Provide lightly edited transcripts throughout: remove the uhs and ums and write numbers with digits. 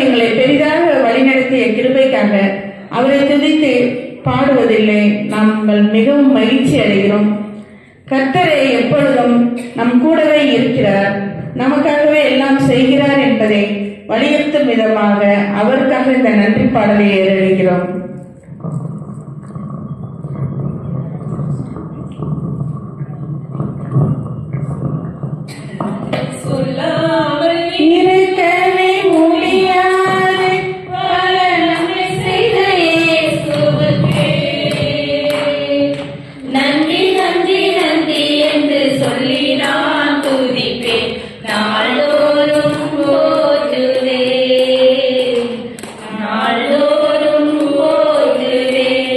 எங்களை பெரிதாக வழிநடத்திய கிருபைக்காக அவரை துதித்து பாடுவதில்லை நாங்கள் மிகவும் மகிழ்ச்சி அடைகிறோம். கர்த்தரே எப்பொழுதும் நம் கூடவே இருக்கிறார், நமக்காகவே எல்லாம் செய்கிறார் என்பதை வலியுறுத்தும் விதமாக அவருக்காக இந்த நன்றி பாடலை ஏறெடுக்கிறோம். இருக்கவே முடியாது பல நன்மை செய்த இயேசுவுக்கே நன்றி நன்றி நன்றி என்று சொல்லி நான் துதிப்பேன். நாள்தோறும் போற்றுவேன், நாள்தோறும் போற்றுவேன்.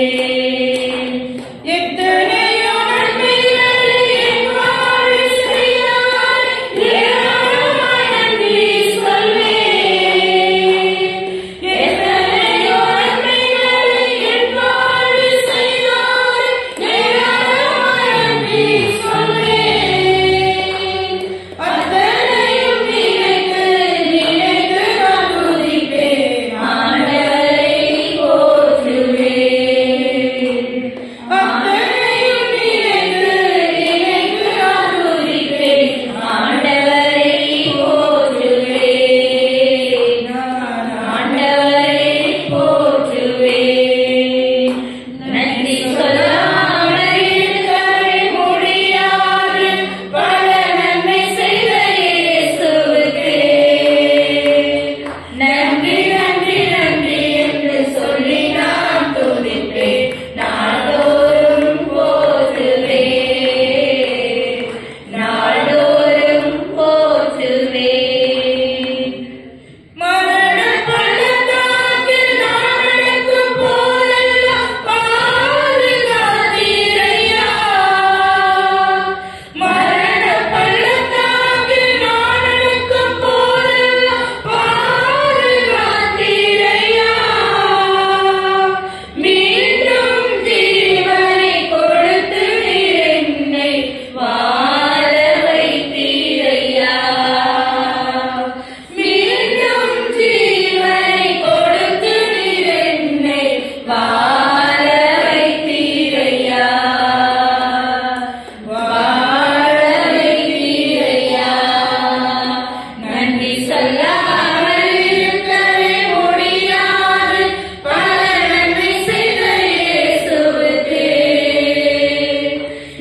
எத்தனையோ நன்மைகள் என் வாழ்வில் செய்தார், ஏராளமான நன்றி சொல்வேன். எத்தனையோ நன்மைகள் என் வாழ்வில் செய்தார், ஏராளமான நன்றி சொல்வேன். அத்தனையும் நினைத்து நினைத்து நான் துதிப்பேன், ஆண்டவரை போற்றுவேன். அத்தனையும் நினைத்து நினைத்து நான் துதிப்பேன், ஆண்டவரை போற்றுவேன். ஆண்டவரை போற்றுவேன். நன்றி சொல்லாமல் இருக்கவே முடியாது பல நன்மை செய்த இயேசுவுக்கே நன்றி நன்றி நன்றி என்று சொல்லி நான் துதிப்பேன். நாள்தோறும் போற்றுவேன், நாள்தோறும் போற்றுவேன். மரண பள்ளத்தாக்கில் நான் நடக்கும் போதெல்லாம் பாதுகாத்தீரையா. மரண பள்ளத்தாக்கில் நான் நடக்கும் போதெல்லாம் பாதுகாத்தீரையா. மீண்டும் ஜீவனை கொடுத்து என்னை வாழ வைத்தீரையா. மீண்டும் ஜீவனை கொடுத்து என்னை வாழ வைத்தீரையா. வாழ வைத்தீரையா. நன்றி சொல்லாமல் இருக்கவே முடியாது பல நன்மை செய்த இயேசுவுக்கே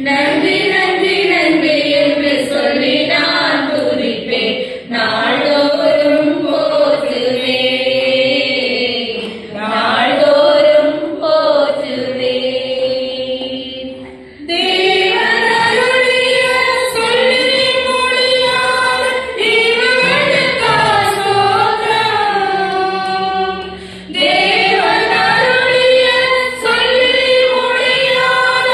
நன்றி நன்றி நன்றி என்று சொல்லி நான் துதிப்பேன். நாள்தோறும் போற்றுவேன், நாள்தோறும் போற்றுவேன். தேவன் அருளிய சொல்லி முடியாத ஈவுகளுக்காய் ஸ்தோத்திரம். தேவன் அருளிய சொல்லி முடியாத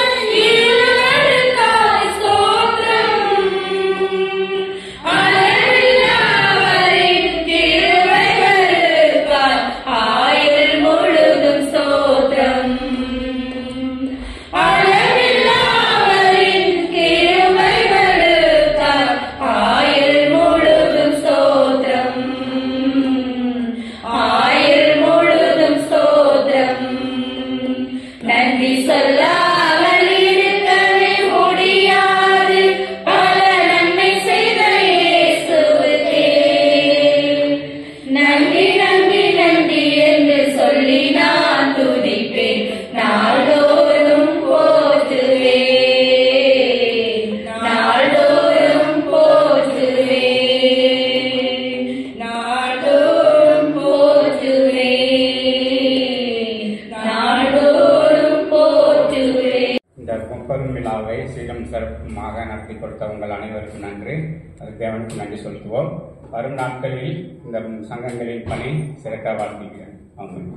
ஈவுகளுக்காய் ஸ்தோத்திரம். அளவில்லாதவரின் கிருபைகளுக்காய் ஆயுள் முழுதும் ஸ்தோத்திரம். அளவில்லாதவரின் கிருபைகளுக்காய் ஆயுள் முழுதும் ஸ்தோத்திரம். ஆயுள் முழுதும் ஸ்தோத்திரம். நன்றி சொல்லாமல் இருக்கவே முடியாது பல நன்மை செய்த இயேசுவுக்கே நன்றி நன்றி நன்றி என்று சொல்லி நான் துதிப்பேன். நாள்தோறும் போற்றுவேன், நாள்தோறும் போற்றுவேன், நாள்தோறும் போற்றுவேன், நாள்தோறும் போற்றுவேன். இந்த பொங்கல் விழாவை சீரும் சிறப்புமாக நடத்தி கொடுத்த உங்கள் அனைவருக்கும் நன்றி. அதுக்கு தேவனுக்கு நன்றி செலுத்துவோம். வரும் நாட்களில் இந்த சங்கங்களின் பணி சிறக்க வாழ்த்துகிறேன். ஆமென்.